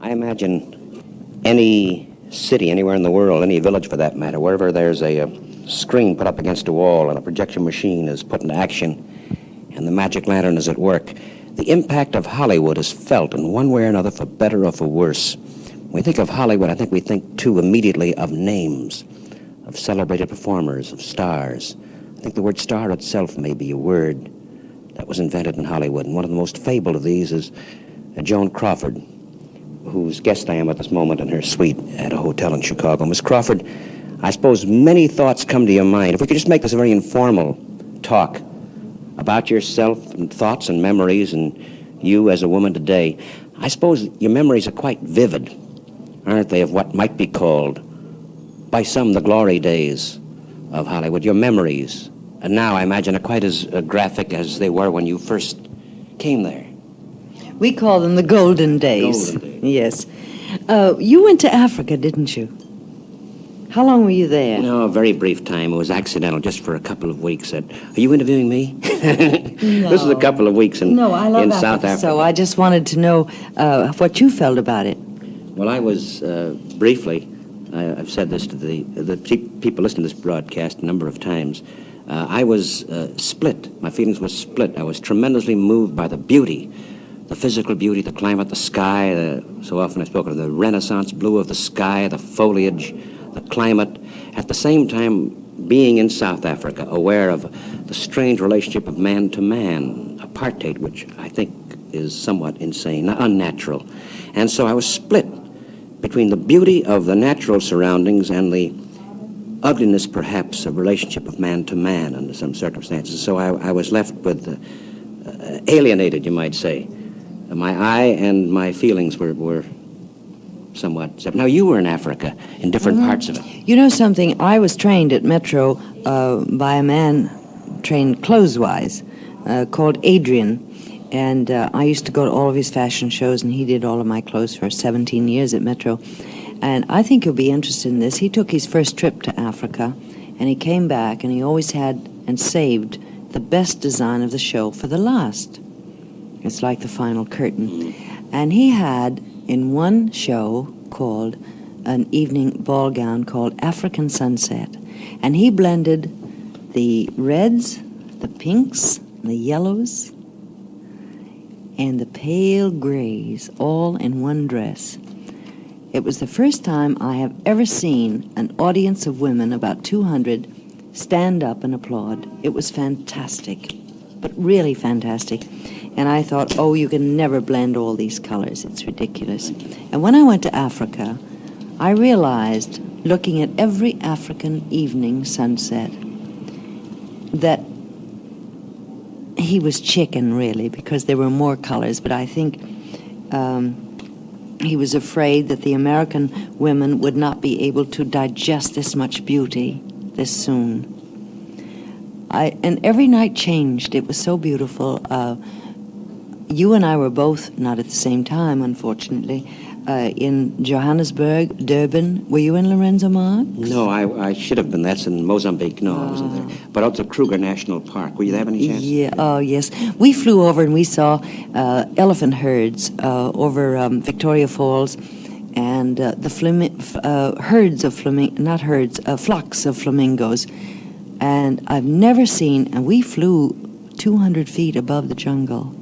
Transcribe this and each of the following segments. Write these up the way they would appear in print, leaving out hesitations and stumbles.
I imagine any city, anywhere in the world, any village for that matter, wherever there's a screen put up against a wall and a projection machine is put into action and the magic lantern is at work, the impact of Hollywood is felt in one way or another, for better or for worse. When we think of Hollywood, I think we think, too, immediately of names, of celebrated performers, of stars. I think the word star itself may be a word that was invented in Hollywood, and one of the most fabled of these is Joan Crawford, whose guest I am at this moment in her suite at a hotel in Chicago. Miss Crawford, I suppose many thoughts come to your mind. If we could just make this a very informal talk about yourself and thoughts and memories and you as a woman today. I suppose your memories are quite vivid, aren't they, of what might be called, by some, the glory days of Hollywood. Your memories, and now I imagine, are quite as graphic as they were when you first came there. We call them the golden days. Golden days. Yes. You went to Africa, didn't you? How long were you there? No, a very brief time. It was accidental, just for a couple of weeks. Are you interviewing me? No. This is a couple of weeks in South Africa. So I just wanted to know what you felt about it. Well, I was, briefly, I've said this to the people listening to this broadcast a number of times. I was split. My feelings were split. I was tremendously moved by the beauty, the physical beauty, the climate, the sky. So often I spoke of the Renaissance blue of the sky, the foliage, the climate. At the same time, being in South Africa, aware of the strange relationship of man to man, apartheid, which I think is somewhat insane, unnatural. And so I was split between the beauty of the natural surroundings and the ugliness, perhaps, of relationship of man to man under some circumstances. So I was left with, alienated, you might say. My eye and my feelings were somewhat separate. Now, you were in Africa, in different parts of it. You know something? I was trained at Metro by a man trained clothes-wise called Adrian. And I used to go to all of his fashion shows, and he did all of my clothes for 17 years at Metro. And I think you'll be interested in this. He took his first trip to Africa, and he came back, and he always had and saved the best design of the show for the last. It's like the final curtain. And he had, in one show called an evening ball gown called African Sunset, and he blended the reds, the pinks, the yellows, and the pale grays all in one dress. It was the first time I have ever seen an audience of women, about 200, stand up and applaud. It was fantastic, but really fantastic. And I thought, oh, you can never blend all these colors. It's ridiculous. And when I went to Africa, I realized, looking at every African evening sunset, that he was chicken, really, because there were more colors. But I think he was afraid that the American women would not be able to digest this much beauty this soon. And every night changed. It was so beautiful. You and I were both, not at the same time, unfortunately, in Johannesburg, Durban. Were you in Lorenzo Marx? No, I should have been. That's in Mozambique. No, I wasn't there. But also Kruger National Park. Were you there any chance? Yeah. Oh, yes. We flew over and we saw elephant herds over Victoria Falls, and flocks of flamingos. And I've never seen, and we flew 200 feet above the jungle.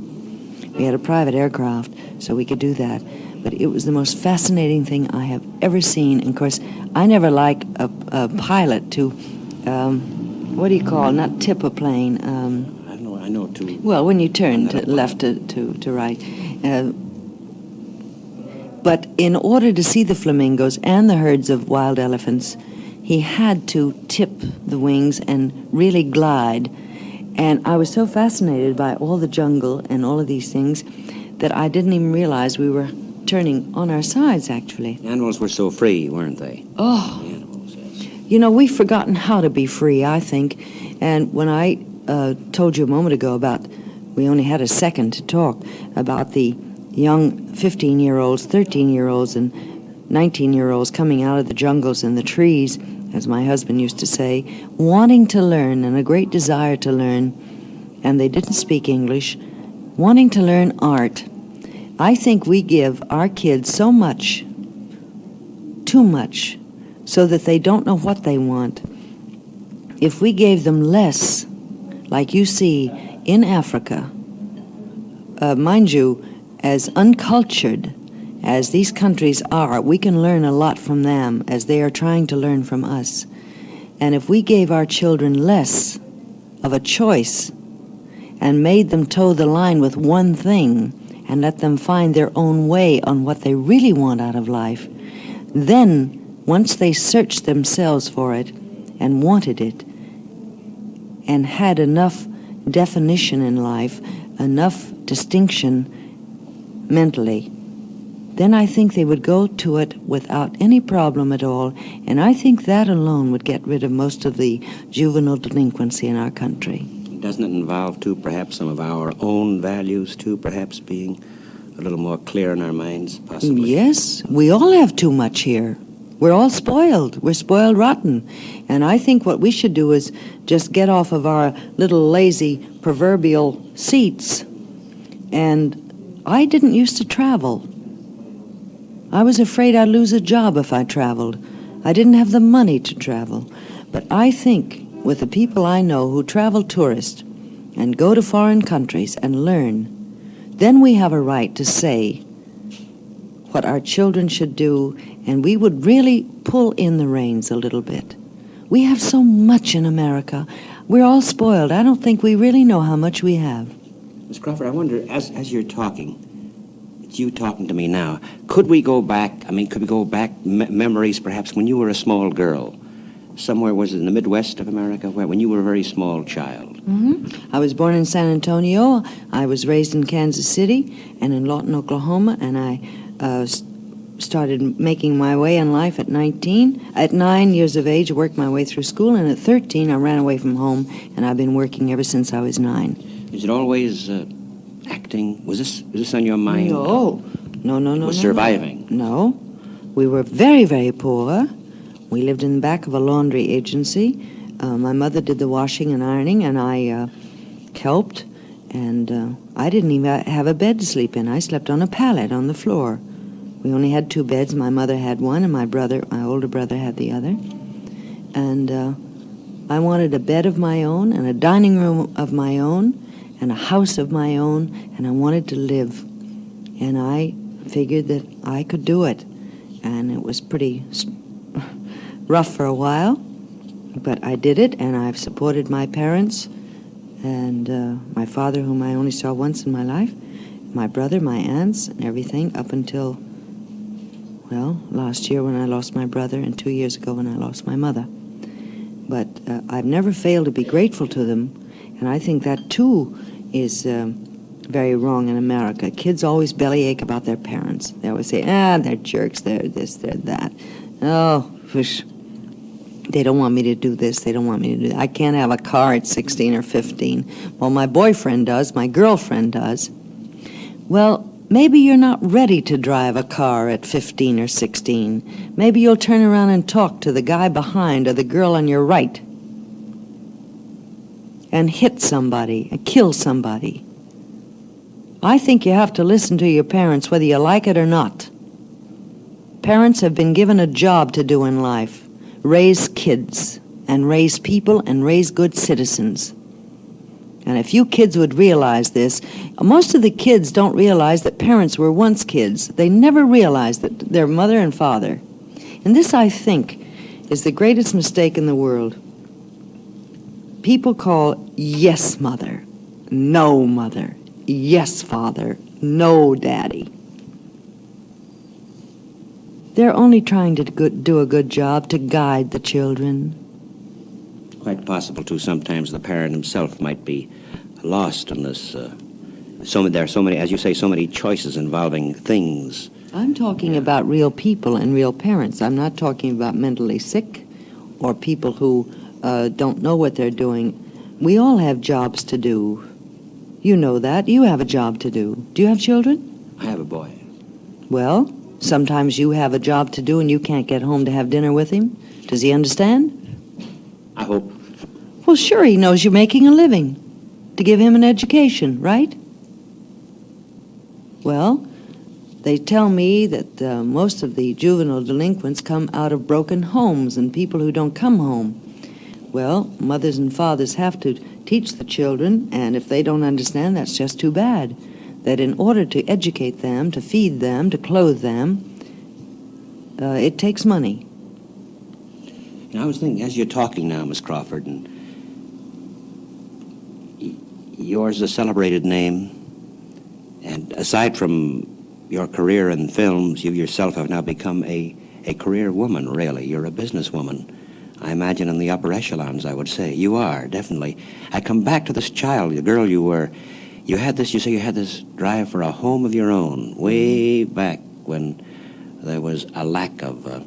We had a private aircraft, so we could do that. But it was the most fascinating thing I have ever seen. And of course, I never like a pilot to, what do you call, not tip a plane. I know too. Well, when you turn to left to right. But in order to see the flamingos and the herds of wild elephants, he had to tip the wings and really glide. And I was so fascinated by all the jungle and all of these things that I didn't even realize we were turning on our sides, actually. Animals were so free, weren't they? Oh. The animals, yes. You know, we've forgotten how to be free, I think. And when I told you a moment ago about, we only had a second to talk, about the young 15-year-olds, 13-year-olds, and 19-year-olds coming out of the jungles and the trees, as my husband used to say, wanting to learn and a great desire to learn, and they didn't speak English, wanting to learn art. I think we give our kids so much, too much, so that they don't know what they want. If we gave them less, like you see in Africa, mind you, as uncultured as these countries are, we can learn a lot from them as they are trying to learn from us. And if we gave our children less of a choice and made them toe the line with one thing and let them find their own way on what they really want out of life, then once they searched themselves for it and wanted it and had enough definition in life, enough distinction mentally, then I think they would go to it without any problem at all, and I think that alone would get rid of most of the juvenile delinquency in our country. Doesn't it involve, too, perhaps some of our own values, too, perhaps being a little more clear in our minds, possibly? Yes, we all have too much here. We're all spoiled. We're spoiled rotten. And I think what we should do is just get off of our little lazy proverbial seats. And I didn't used to travel. I was afraid I'd lose a job if I traveled. I didn't have the money to travel. But I think with the people I know who travel tourist and go to foreign countries and learn, then we have a right to say what our children should do, and we would really pull in the reins a little bit. We have so much in America. We're all spoiled. I don't think we really know how much we have. Miss Crawford, I wonder, as you're talking, it's you talking to me now, could we go back, memories perhaps when you were a small girl? Somewhere, was it in the Midwest of America, when you were a very small child? Mm-hmm. I was born in San Antonio. I was raised in Kansas City and in Lawton, Oklahoma, and I started making my way in life at 19. At 9 years of age, I worked my way through school, and at 13, I ran away from home, and I've been working ever since I was 9. Is it always acting? Was this on your mind? No. No. Was surviving? No. We were very, very poor. We lived in the back of a laundry agency. My mother did the washing and ironing, and I helped. And I didn't even have a bed to sleep in. I slept on a pallet on the floor. We only had 2 beds. My mother had one, and my older brother, had the other. And I wanted a bed of my own, and a dining room of my own, and a house of my own, and I wanted to live. And I figured that I could do it. And it was pretty rough for a while, but I did it, and I've supported my parents and my father, whom I only saw once in my life, my brother, my aunts, and everything up until, well, last year when I lost my brother and 2 years ago when I lost my mother. But I've never failed to be grateful to them, and I think that, too, is very wrong in America. Kids always bellyache about their parents. They always say, they're jerks, they're this, they're that. Oh, whoosh. They don't want me to do this, they don't want me to do that. I can't have a car at 16 or 15. Well, my boyfriend does, my girlfriend does. Well, maybe you're not ready to drive a car at 15 or 16. Maybe you'll turn around and talk to the guy behind or the girl on your right and hit somebody and kill somebody. I think you have to listen to your parents whether you like it or not. Parents have been given a job to do in life. Raise kids and raise people and raise good citizens. And if you kids would realize this, most of the kids don't realize that parents were once kids. They never realized that their mother and father. And this, I think, is the greatest mistake in the world. People call yes, mother, no, mother, yes, father, no, daddy. They're only trying to do a good job to guide the children. Quite possible, too. Sometimes the parent himself might be lost in this. There are so many, as you say, so many choices involving things. I'm talking about real people and real parents. I'm not talking about mentally sick or people who don't know what they're doing. We all have jobs to do. You know that. You have a job to do. Do you have children? I have a boy. Well, sometimes you have a job to do and you can't get home to have dinner with him. Does he understand? I hope. Well, sure, he knows you're making a living to give him an education, right? Well, They tell me that most of the juvenile delinquents come out of broken homes and people who don't come home. Well, mothers and fathers have to teach the children, and if they don't understand, that's just too bad. That in order to educate them, to feed them, to clothe them, it takes money. I was thinking, as you're talking now, Miss Crawford, and yours is a celebrated name, and aside from your career in films, you yourself have now become a career woman, really. You're a businesswoman. I imagine in the upper echelons, I would say. You are, definitely. I come back to this child, the girl you were. You say you had this drive for a home of your own, way back when there was a lack of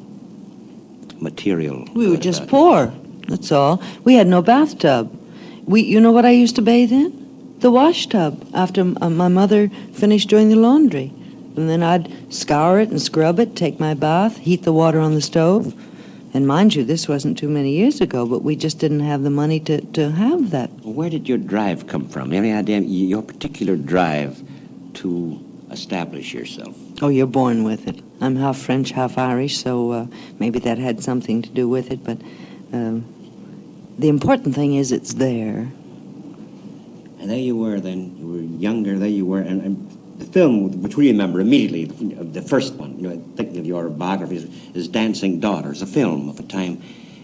material. We were just poor, that's all. We had no bathtub. You know what I used to bathe in? The wash tub, after my mother finished doing the laundry. And then I'd scour it and scrub it, take my bath, heat the water on the stove. And mind you, this wasn't too many years ago, but we just didn't have the money to have that. Where did your drive come from? Any idea, your particular drive to establish yourself? Oh, you're born with it. I'm half French, half Irish, so maybe that had something to do with it. But the important thing is it's there. And there you were then. You were younger, there you were. And the film, which we remember immediately, the first one, thinking of your biography, is Dancing Daughters, a film of a time.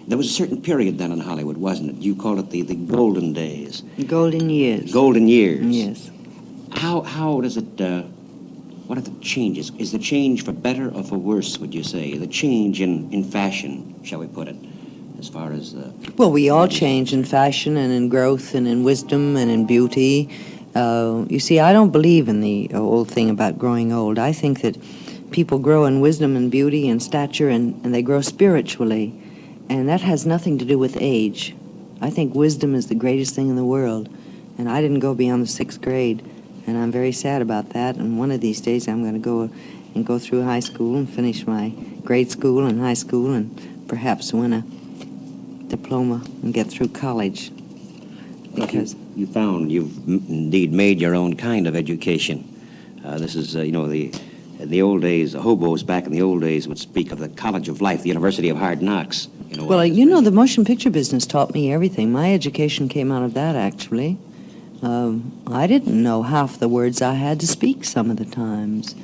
There was a certain period then in Hollywood, wasn't it? You called it the golden days. Golden years. Golden years. Yes. How does it, what are the changes? Is the change for better or for worse, would you say? The change in fashion, shall we put it, as far as... Well, we all change in fashion and in growth and in wisdom and in beauty. You see, I don't believe in the old thing about growing old. I think that people grow in wisdom and beauty and stature, and they grow spiritually. And that has nothing to do with age. I think wisdom is the greatest thing in the world. And I didn't go beyond the 6th grade, and I'm very sad about that. And one of these days I'm going to go through high school and finish my grade school and high school and perhaps win a diploma and get through college. Because you've indeed made your own kind of education. This is, in the old days, the hobos back in the old days would speak of the College of Life, the University of Hard Knocks. Well, the motion picture business taught me everything. My education came out of that, actually. I didn't know half the words I had to speak some of the times.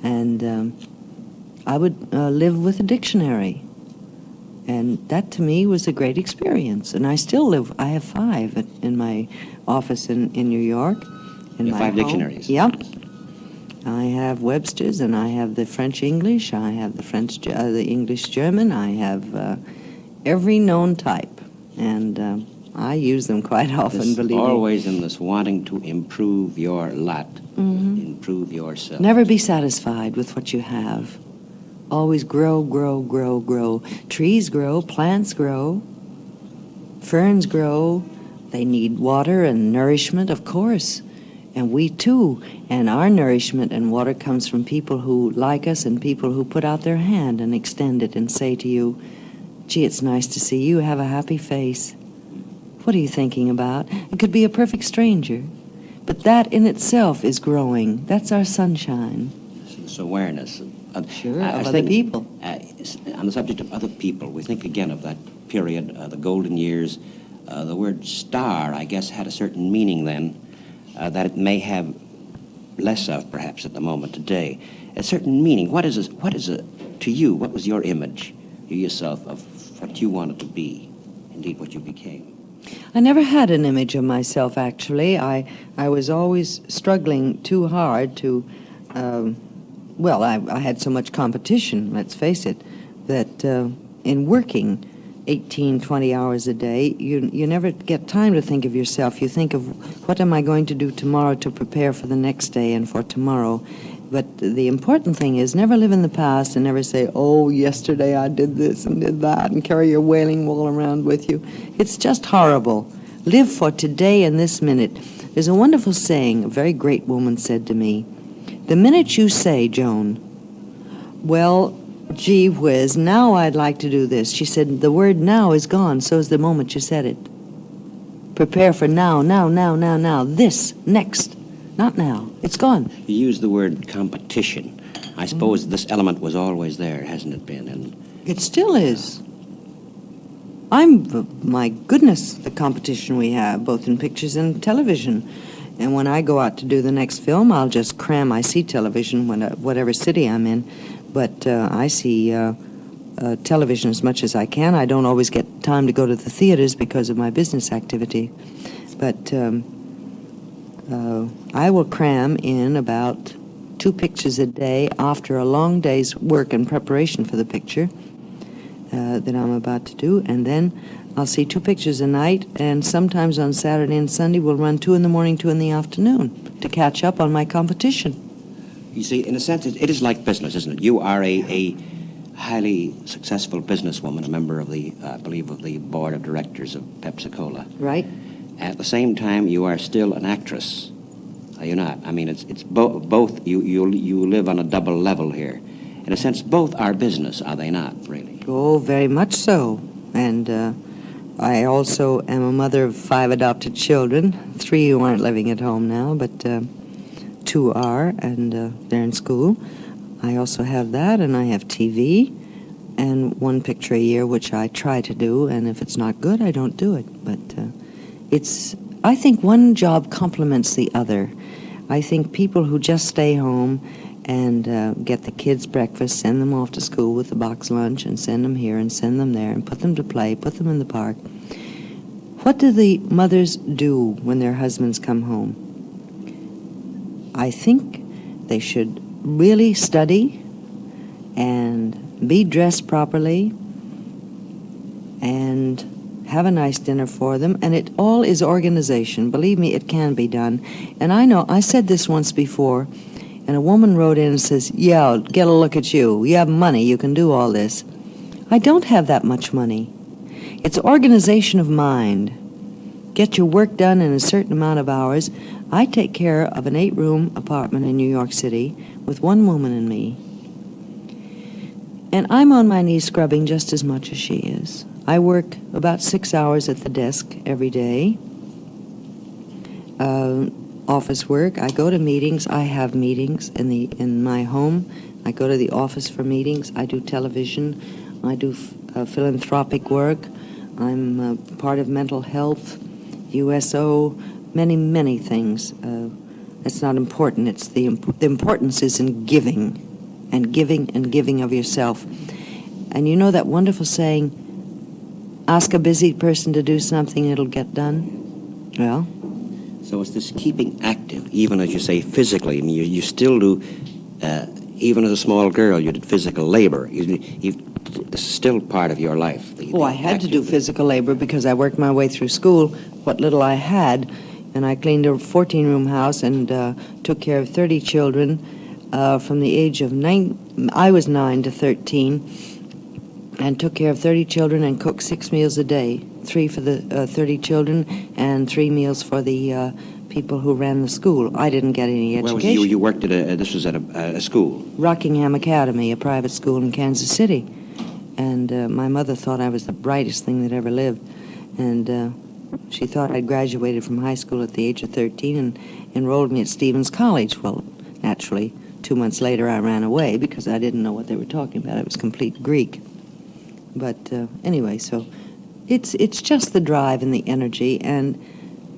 And I would live with a dictionary. And that, to me, was a great experience. And I still live. I have 5 in my office in New York. You have 5 dictionaries? Yep. I have Webster's, and I have the French-English. I have the English-German. I have every known type. And I use them quite often, believe me. Always in this wanting to improve your lot, improve yourself. Never be satisfied with what you have. Always grow, grow, grow, grow. Trees grow, plants grow, ferns grow. They need water and nourishment, of course. And we too. And our nourishment and water comes from people who like us and people who put out their hand and extend it and say to you, gee, it's nice to see you. Have a happy face. What are you thinking about? It could be a perfect stranger. But that in itself is growing. That's our sunshine. This awareness. Sure, of other people. On the subject of other people, we think again of that period, the golden years. The word star, I guess, had a certain meaning then that it may have less of, perhaps, at the moment today. A certain meaning. What is it to you? What was your image, you yourself, of what you wanted to be, indeed what you became? I never had an image of myself, actually. I was always struggling too hard to... I had so much competition, let's face it, that in working 18, 20 hours a day, you never get time to think of yourself. You think of, what am I going to do tomorrow to prepare for the next day and for tomorrow? But the important thing is never live in the past and never say, oh, yesterday I did this and did that, and carry your wailing wall around with you. It's just horrible. Live for today and this minute. There's a wonderful saying a very great woman said to me, the minute you say, Joan, well, gee whiz, now I'd like to do this. She said, the word now is gone, so is the moment you said it. Prepare for now, now, now, now, now, this, next. Not now. It's gone. You use the word competition. I suppose this element was always there, hasn't it been? And It still is. My goodness, the competition we have, both in pictures and television. And when I go out to do the next film, I'll just cram. I see television whatever city I'm in, but I see television as much as I can. I don't always get time to go to the theaters because of my business activity, but I will cram in about 2 pictures a day after a long day's work and preparation for the picture that I'm about to do, and then I'll see 2 pictures a night, and sometimes on Saturday and Sunday we'll run 2 in the morning, 2 in the afternoon to catch up on my competition. you see, in a sense, it is like business, isn't it? You are a highly successful businesswoman, a member of the, I believe, of the board of directors of Pepsi-Cola. Right? At the same time, you are still an actress. Are you not? I mean, it's both. You live on a double level here. In a sense, both are business, are they not, really? Oh, very much so. And I also am a mother of 5 adopted children, 3 who aren't living at home now, but 2 are, and they're in school. I also have that, and I have TV, and 1 picture a year, which I try to do, and if it's not good, I don't do it. But I think one job complements the other. I think people who just stay home and get the kids breakfast, send them off to school with the box lunch, and send them here and send them there, and put them to play, put them in the park. What do the mothers do when their husbands come home? I think they should really study and be dressed properly and have a nice dinner for them, and it all is organization. Believe me, it can be done. And I know, I said this once before, and a woman wrote in and says, yeah, get a look at you. You have money, you can do all this. I don't have that much money. It's organization of mind. Get your work done in a certain amount of hours. I take care of an 8-room apartment in New York City with 1 woman and me. And I'm on my knees scrubbing just as much as she is. I work about 6 hours at the desk every day. Office work. I go to meetings. I have meetings in my home. I go to the office for meetings. I do television. I do philanthropic work. I'm part of mental health, USO, many, many things. It's not important. It's the importance is in giving, and giving and giving of yourself. And you know that wonderful saying, ask a busy person to do something, it'll get done? Well, So it's this keeping active, even as you say physically. I mean, you still do, even as a small girl, you did physical labor. This is still part of your life. I had to do physical labor because I worked my way through school, what little I had, and I cleaned a 14-room house and took care of 30 children from the age of 9. I was 9 to 13, and took care of 30 children and cooked 6 meals a day, 3 for the 30 children and 3 meals for the people who ran the school. I didn't get any education. Well, you worked at this was at a school? Rockingham Academy, a private school in Kansas City. And my mother thought I was the brightest thing that ever lived. And she thought I'd graduated from high school at the age of 13 and enrolled me at Stevens College. Well, naturally, 2 months later I ran away because I didn't know what they were talking about. It was complete Greek. But anyway, so it's just the drive and the energy, and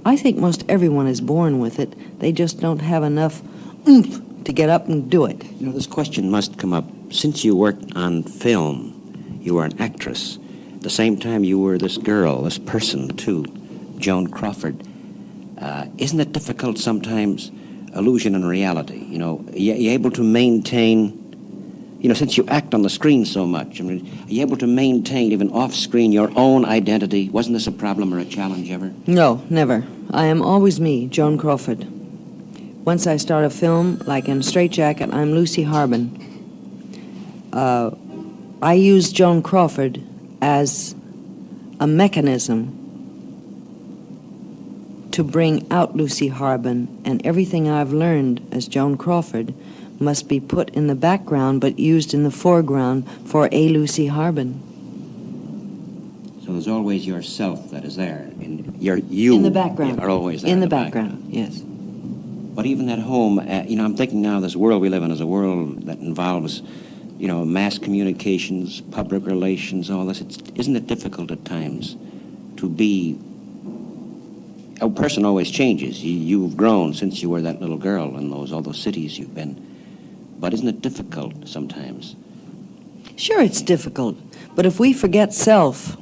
I think most everyone is born with it. They just don't have enough oomph to get up and do it. You know, this question must come up. Since you worked on film, you were an actress. At the same time, you were this girl, this person, too, Joan Crawford. Isn't it difficult sometimes, illusion and reality? You know, you're able to maintain... You know, since you act on the screen so much, I mean, are you able to maintain, even off-screen, your own identity? Wasn't this a problem or a challenge ever? No, never. I am always me, Joan Crawford. Once I start a film, like in Straight Jacket, I'm Lucy Harbin. I use Joan Crawford as a mechanism to bring out Lucy Harbin, and everything I've learned as Joan Crawford must be put in the background but used in the foreground for a Lucy Harbin. So there's always yourself that is there. You in the background. are always there. In the background, yes. But even at home, I'm thinking now this world we live in is a world that involves, mass communications, public relations, all this. Isn't it difficult at times to be... A person always changes. You've grown since you were that little girl in all those cities you've been. But isn't it difficult sometimes? Sure, it's difficult. But if we forget self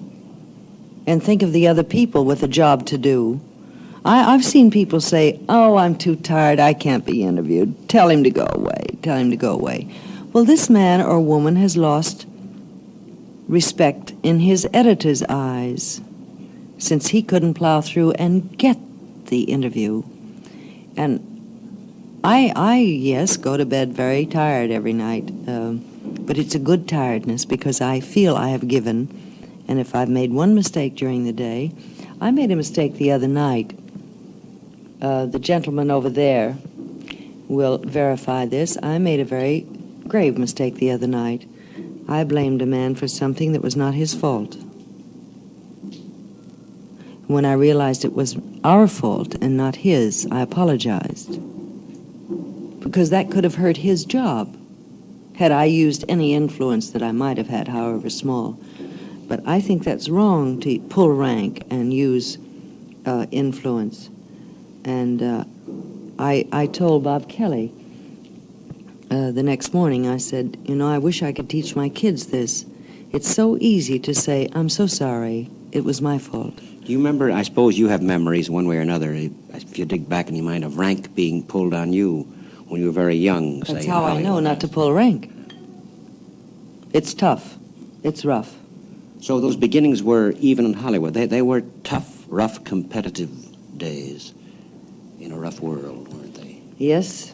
and think of the other people with a job to do, I've seen people say, "Oh, I'm too tired, I can't be interviewed. Tell him to go away, tell him to go away." Well, this man or woman has lost respect in his editor's eyes, since he couldn't plow through and get the interview. And yes, go to bed very tired every night, but it's a good tiredness because I feel I have given, and if I've made one mistake during the day, I made a mistake the other night. The gentleman over there will verify this. I made a very grave mistake the other night. I blamed a man for something that was not his fault. When I realized it was our fault and not his, I apologized. Because that could have hurt his job, had I used any influence that I might have had, however small. But I think that's wrong to pull rank and use influence. And I told Bob Kelly the next morning, I said, I wish I could teach my kids this. It's so easy to say, "I'm so sorry, it was my fault." Do you remember, I suppose you have memories one way or another, if you dig back in your mind, of rank being pulled on you when you were very young, say, That's how I know not to pull rank. It's tough. It's rough. So those beginnings were, even in Hollywood, they were tough, rough, competitive days in a rough world, weren't they? Yes.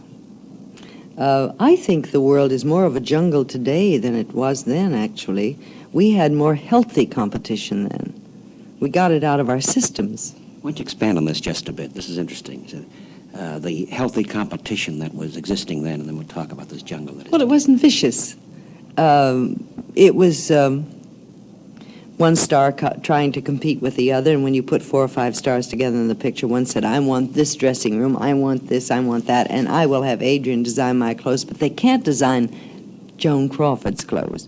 I think the world is more of a jungle today than it was then, actually. We had more healthy competition then. We got it out of our systems. Why don't you expand on this just a bit? This is interesting. The healthy competition that was existing then, and then we'll talk about this jungle that is. Well, it wasn't vicious. It was one star trying to compete with the other, and when you put 4 or 5 stars together in the picture, one said, "I want this dressing room, I want this, I want that, and I will have Adrian design my clothes," but they can't design Joan Crawford's clothes.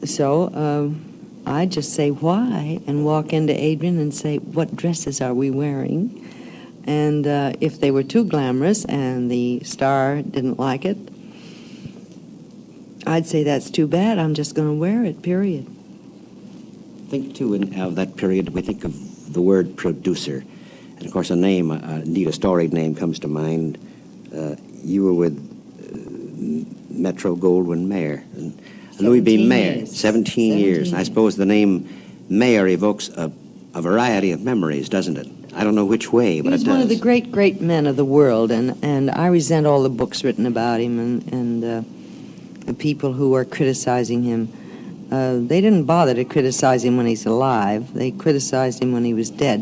So I just say, "Why?" and walk into Adrian and say, "What dresses are we wearing?" And if they were too glamorous and the star didn't like it, I'd say, "That's too bad, I'm just going to wear it, period." Think, too, of that period, we think of the word producer. And, of course, a name, indeed a storied name, comes to mind. You were with Metro-Goldwyn-Mayer. Louis B. Mayer, 17 years. I suppose the name Mayer evokes a variety of memories, doesn't it? I don't know which way, but it does. He was one of the great, great men of the world, and I resent all the books written about him and the people who are criticizing him. They didn't bother to criticize him when he's alive. They criticized him when he was dead,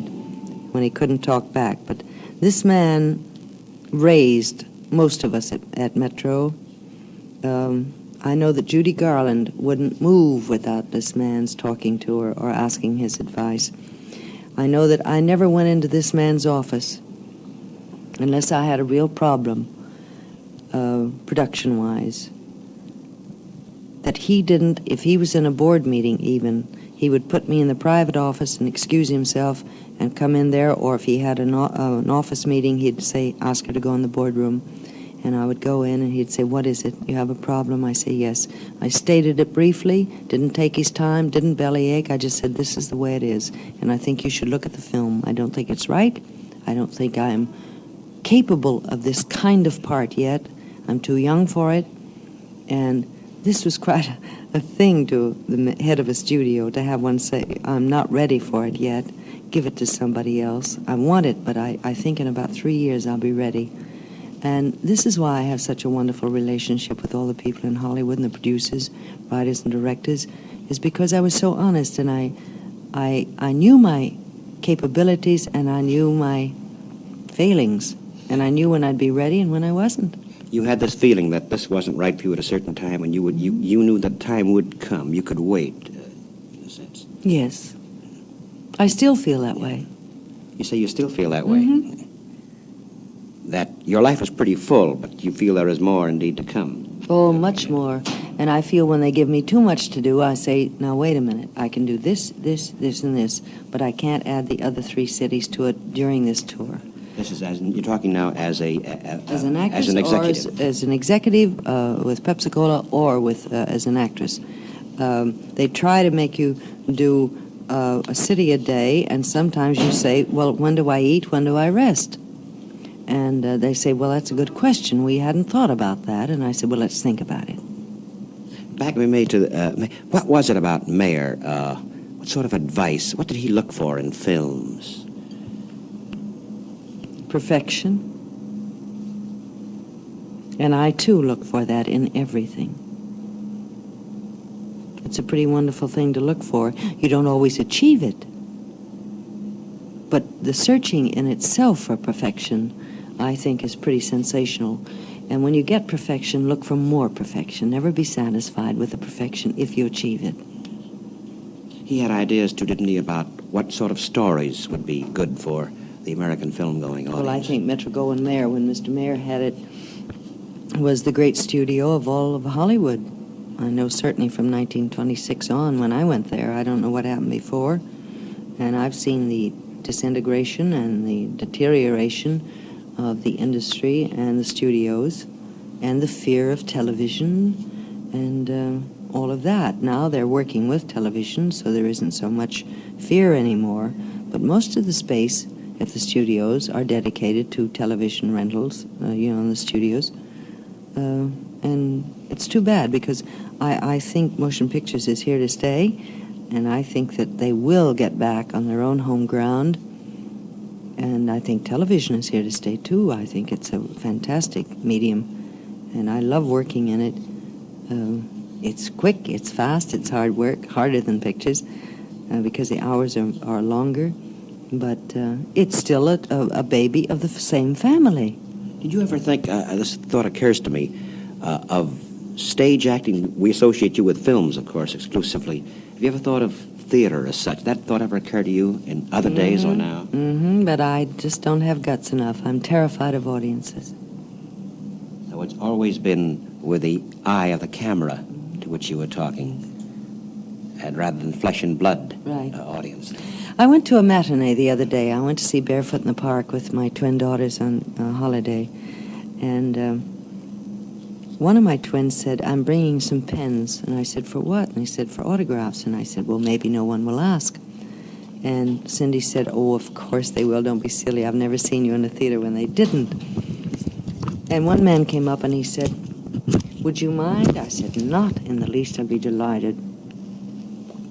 when he couldn't talk back. But this man raised most of us at Metro. I know that Judy Garland wouldn't move without this man's talking to her or asking his advice. I know that I never went into this man's office unless I had a real problem, production-wise. That he didn't, if he was in a board meeting even, he would put me in the private office and excuse himself and come in there, or if he had an office meeting, he'd say, "Ask her to go in the boardroom." And I would go in, and he'd say, "What is it? You have a problem?" I say, "Yes." I stated it briefly, didn't take his time, didn't bellyache. I just said, "This is the way it is, and I think you should look at the film. I don't think it's right. I don't think I'm capable of this kind of part yet. I'm too young for it." And this was quite a thing to the head of a studio, to have one say, "I'm not ready for it yet. Give it to somebody else. I want it, but I think in about 3 years I'll be ready." And this is why I have such a wonderful relationship with all the people in Hollywood and the producers, writers, and directors, is because I was so honest, and I knew my capabilities and I knew my failings, and I knew when I'd be ready and when I wasn't. You had this feeling that this wasn't right for you at a certain time, and you knew that time would come. You could wait, in a sense. Yes. I still feel that way. You say you still feel that way. that your life is pretty full, but you feel there is more indeed to come. Oh, much more. And I feel when they give me too much to do, I say, now wait a minute, I can do this, this, this, and this, but I can't add the other 3 cities to it during this tour. This is you're talking now as an actress, as an executive. or as an executive with Pepsi-Cola, or with as an actress. They try to make you do a city a day, and sometimes you say, well, when do I eat, when do I rest? And they say, well, that's a good question. We hadn't thought about that. And I said, well, let's think about it. Back we made to what was it about Mayer? What sort of advice? What did he look for in films? Perfection. And I, too, look for that in everything. It's a pretty wonderful thing to look for. You don't always achieve it. But the searching in itself for perfection, I think, is pretty sensational. And when you get perfection, look for more perfection. Never be satisfied with the perfection if you achieve it. He had ideas, too, didn't he, about what sort of stories would be good for the American film-going audience? Well, I think Metro-Goldwyn-Mayer, when Mr. Mayer had it, was the great studio of all of Hollywood. I know certainly from 1926 on, when I went there. I don't know what happened before. And I've seen the disintegration and the deterioration of the industry and the studios and the fear of television and all of that. Now they're working with television, so there isn't so much fear anymore. But most of the space at the studios are dedicated to television rentals, in the studios. And it's too bad, because I think motion pictures is here to stay, and I think that they will get back on their own home ground. And I think television is here to stay, too. I think it's a fantastic medium, and I love working in it. It's quick, it's fast, it's hard work, harder than pictures, because the hours are longer. But it's still a baby of the same family. Did you ever think, this thought occurs to me, of stage acting? We associate you with films, of course, exclusively. Have you ever thought of theater as such? That thought ever occurred to you in other days or now? But I just don't have guts enough. I'm terrified of audiences. So it's always been with the eye of the camera to which you were talking, and rather than flesh and blood audience. I went to a matinee the other day. I went to see Barefoot in the Park with my twin daughters on holiday. And one of my twins said, I'm bringing some pens. And I said, for what? And he said, for autographs. And I said, well, maybe no one will ask. And Cindy said, oh, of course they will. Don't be silly. I've never seen you in a theater when they didn't. And one man came up and he said, would you mind? I said, not in the least. I'd be delighted.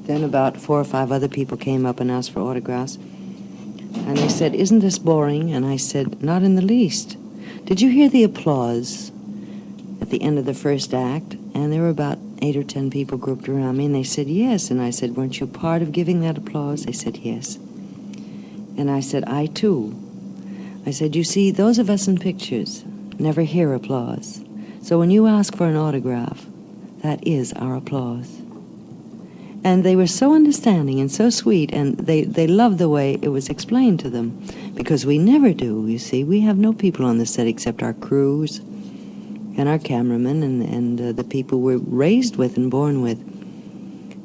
Then about 4 or 5 other people came up and asked for autographs. And they said, isn't this boring? And I said, not in the least. Did you hear the applause at the end of the first act? And there were about 8 or 10 people grouped around me, and they said, yes. And I said, weren't you part of giving that applause? They said, yes. And I said, I too. I said, you see, those of us in pictures never hear applause. So when you ask for an autograph, that is our applause. And they were so understanding and so sweet, and they loved the way it was explained to them, because we never do, you see. We have no people on the set except our crews and our cameramen and the people we're raised with and born with.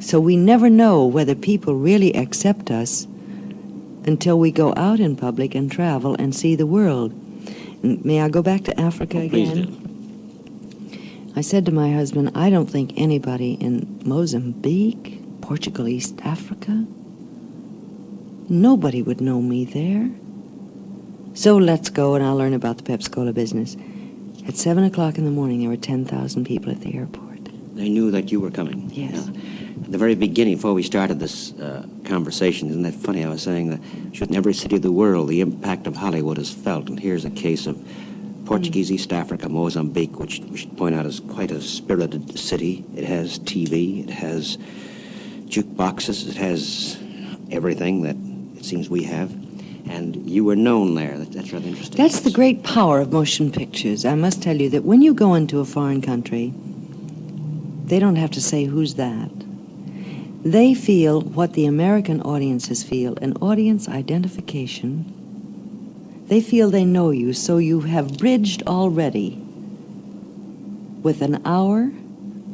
So we never know whether people really accept us until we go out in public and travel and see the world. And may I go back to Africa again? Please do. I said to my husband, I don't think anybody in Mozambique, Portugal, East Africa, nobody would know me there. So let's go and I'll learn about the Pepsi-Cola business. At 7 o'clock in the morning, there were 10,000 people at the airport. They knew that you were coming? Yes. Yeah. At the very beginning, before we started this conversation, isn't that funny? I was saying that in every city of the world, the impact of Hollywood is felt, and here's a case of Portuguese East Africa, Mozambique, which we should point out is quite a spirited city. It has TV, it has jukeboxes, it has everything that it seems we have. And you were known there. That's rather interesting. That's the great power of motion pictures. I must tell you that when you go into a foreign country, they don't have to say, who's that? They feel what the American audiences feel, an audience identification They feel they know you, so you have bridged already. With an hour,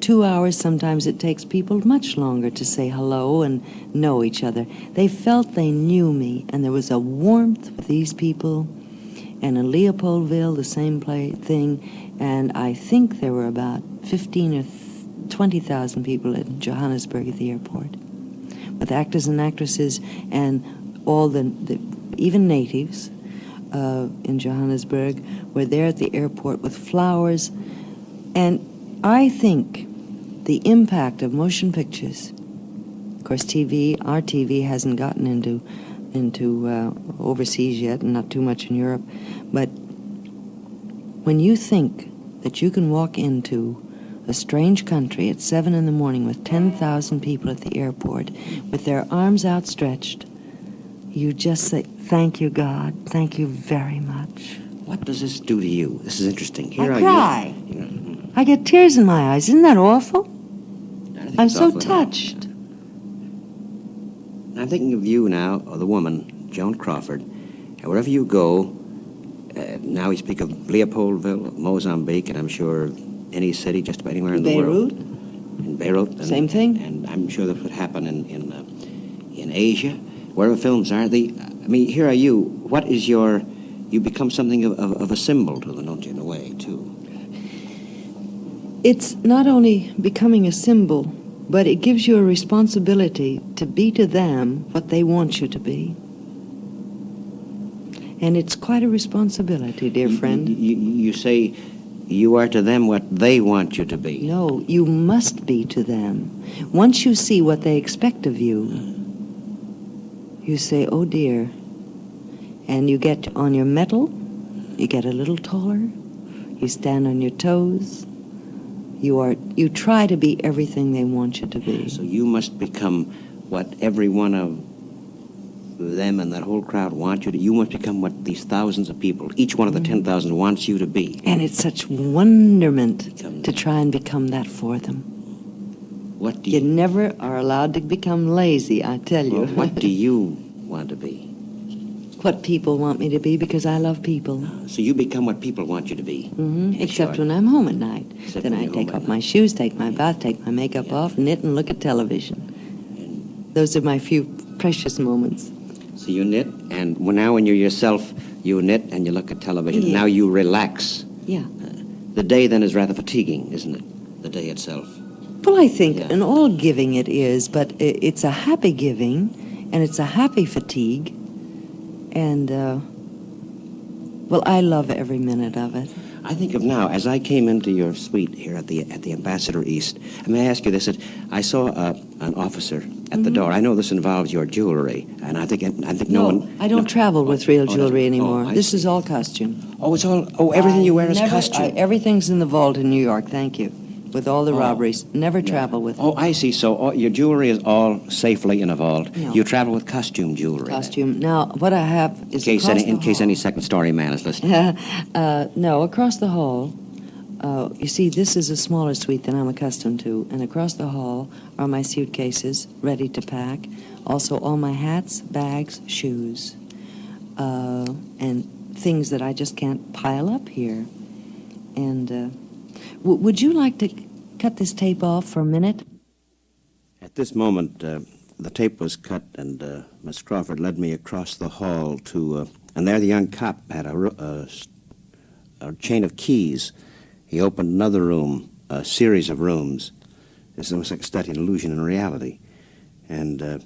2 hours, sometimes it takes people much longer to say hello and know each other. They felt they knew me, and there was a warmth with these people. And in Leopoldville, the same thing. And I think there were about 15 or 20,000 people in Johannesburg at the airport, with actors and actresses and all the even natives in Johannesburg were there at the airport with flowers. And I think the impact of motion pictures, of course, our TV hasn't gotten into overseas yet, and not too much in Europe, but when you think that you can walk into a strange country at 7 in the morning with 10,000 people at the airport with their arms outstretched, you just say, thank you, God, thank you very much. What does this do to you? This is interesting. I cry. I get tears in my eyes. Isn't that awful? I'm so touched. I'm thinking of you now, or the woman, Joan Crawford, and wherever you go, now we speak of Leopoldville, Mozambique, and I'm sure any city, just about anywhere in the world. In Beirut. And, same thing. And I'm sure that would happen in Asia, wherever films are. I mean, here are you. What is you become something of a symbol to them, don't you, in a way, too? It's not only becoming a symbol, but it gives you a responsibility to be to them what they want you to be. And it's quite a responsibility, dear friend. You say you are to them what they want you to be. No, you must be to them. Once you see what they expect of you, you say, oh dear. And you get on your mettle, you get a little taller, you stand on your toes. You try to be everything they want you to be. So you must become what every one of them and that whole crowd want you to. You must become what these thousands of people, each one of the 10,000 wants you to be. And it's such wonderment to try and become that for them. What do you never are allowed to become lazy, I tell you. Well, what do you want to be? What people want me to be, because I love people. So you become what people want you to be. Mm-hmm. Except when I'm home at night. Then I take off my shoes, take my bath, take my makeup off, knit and look at television. Those are my few precious moments. So you knit, and now when you're yourself, you knit and you look at television. Yeah. Now you relax. Yeah. The day then is rather fatiguing, isn't it? The day itself. Well, I think in all giving it is, but it's a happy giving, and it's a happy fatigue. And, well, I love every minute of it. I think of now, as I came into your suite here at the Ambassador East, and may I ask you this, that I saw an officer at the door. I know this involves your jewelry, and I think no one... I don't travel with real jewelry anymore. This is all costume. Oh, it's all... everything you wear is costume. Everything's in the vault in New York, thank you. With all the robberies. Never travel with it. Oh, I see. So your jewelry is all safely in a vault. No. You travel with costume jewelry. Costume. Now, what I have is in case any second-story man is listening. No, across the hall, you see, this is a smaller suite than I'm accustomed to, and across the hall are my suitcases ready to pack. Also, all my hats, bags, shoes, and things that I just can't pile up here. And... would you like to cut this tape off for a minute? At this moment, the tape was cut, and Miss Crawford led me across the hall to... and there the young cop had a chain of keys. He opened another room, a series of rooms. It's almost like a study in illusion and reality. And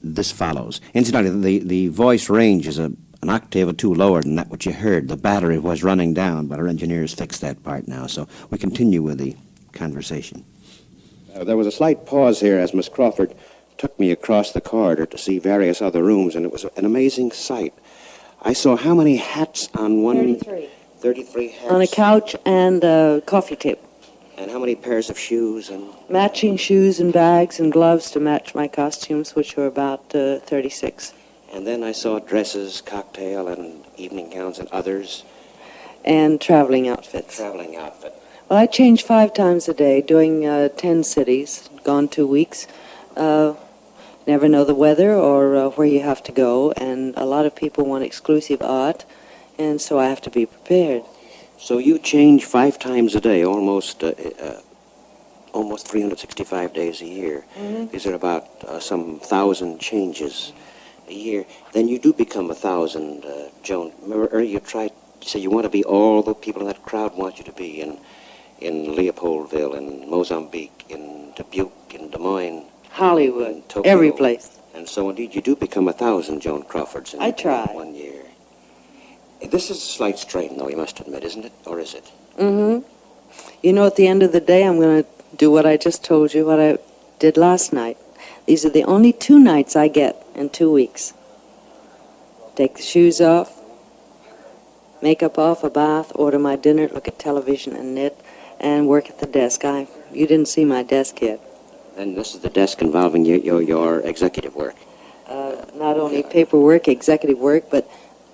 this follows. Incidentally, the voice range is an octave or two lower than that what you heard. The battery was running down, but our engineers fixed that part now, so we continue with the conversation. There was a slight pause here as Miss Crawford took me across the corridor to see various other rooms, and it was an amazing sight. I saw how many hats on one... 33. 33 hats. On a couch and a coffee table. And how many pairs of shoes and... Matching shoes and bags and gloves to match my costumes, which were about 36. And then I saw dresses, cocktail, and evening gowns, and others. And traveling outfits. Traveling outfit. Well, I change 5 times a day, doing 10 cities, gone 2 weeks. Never know the weather or where you have to go, and a lot of people want exclusive art, and so I have to be prepared. So you change 5 times a day, almost 365 days a year. These are about some 1,000 changes a year. Then you do become 1,000, Joan. Remember earlier you tried to say you want to be all the people in that crowd want you to be in Leopoldville, in Mozambique, in Dubuque, in Des Moines, Hollywood, in Tokyo, every place. And so indeed you do become 1,000 Joan Crawfords in I try. 1 year. This is a slight strain, though, you must admit, isn't it? Or is it? Mm-hmm. You know, at the end of the day, I'm going to do what I just told you, what I did last night. These are the only 2 nights I get in 2 weeks. Take the shoes off, makeup off, a bath, order my dinner, look at television and knit, and work at the desk. You didn't see my desk yet. Then this is the desk involving your executive work. Not only paperwork, executive work, but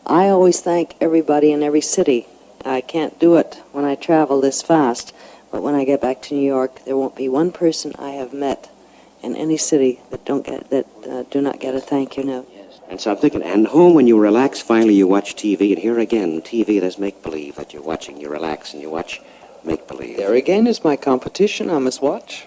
I always thank everybody in every city. I can't do it when I travel this fast, but when I get back to New York, there won't be one person I have met in any city that do not get a thank you note. And so I'm thinking, and home when you relax, finally you watch TV, and here again, TV, there's make-believe that you're watching. You relax and you watch make-believe. There again is my competition I must watch.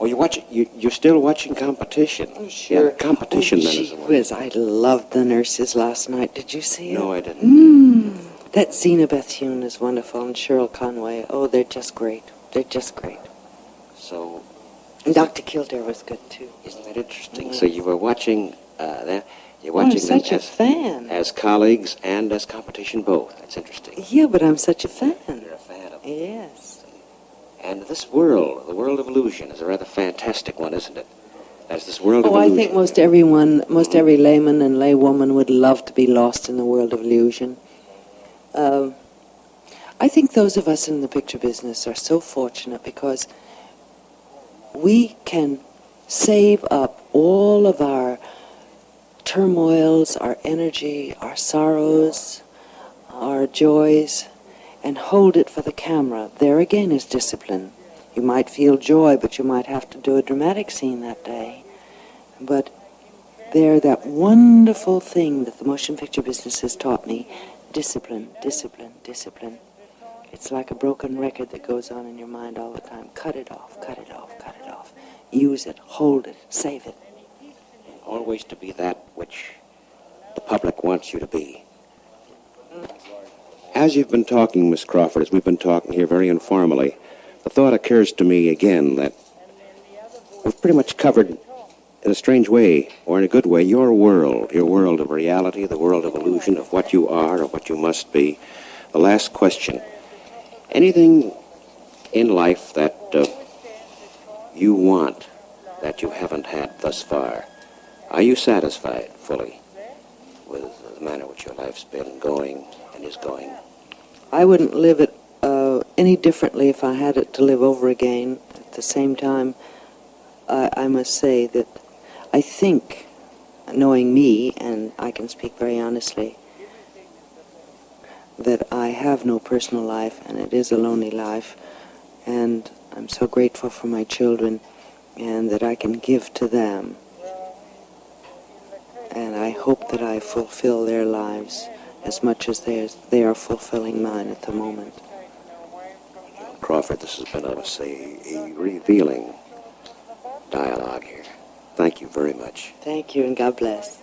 Oh, you're still watching competition. Oh, sure. Yeah, competition, then, Gee is the one. whiz, I loved the nurses last night. Did you see it? No, I didn't. That Zena Bethune is wonderful, and Cheryl Conway. Oh, they're just great. They're just great. So, And Dr. Kildare was good, too. isn't that interesting? So you were watching that. You're I'm watching them such a fan. as colleagues and as competition both. That's interesting. Yeah, but I'm such a fan. You're a fan of them. Yes. And this world, the world of illusion, is a rather fantastic one, isn't it? There's this world of Oh, I illusion. think most every layman and laywoman would love to be lost in the world of illusion. I think those of us in the picture business are so fortunate because we can save up all of our turmoils, our energy, our sorrows, our joys, and hold it for the camera. There again is discipline. You might feel joy, but you might have to do a dramatic scene that day. But they're that wonderful thing that the motion picture business has taught me. Discipline, discipline, discipline. It's like a broken record that goes on in your mind all the time. Cut it off, cut it off, cut it off. Use it, hold it, save it. Always to be that which the public wants you to be. As you've been talking, Miss Crawford, as we've been talking here very informally, the thought occurs to me again that we've pretty much covered, in a strange way, or in a good way, your world of reality, the world of illusion, of what you are or what you must be. The last question. Anything in life that you want that you haven't had thus far? Are you satisfied fully with the manner in which your life's been going and is going? I wouldn't live it any differently if I had it to live over again. At the same time, I must say that I think, knowing me, and I can speak very honestly, that I have no personal life, and it is a lonely life, and I'm so grateful for my children, and that I can give to them. And I hope that I fulfill their lives as much as they are fulfilling mine at the moment. Crawford, this has been, I must say, a revealing dialogue here. Thank you very much. Thank you, and God bless.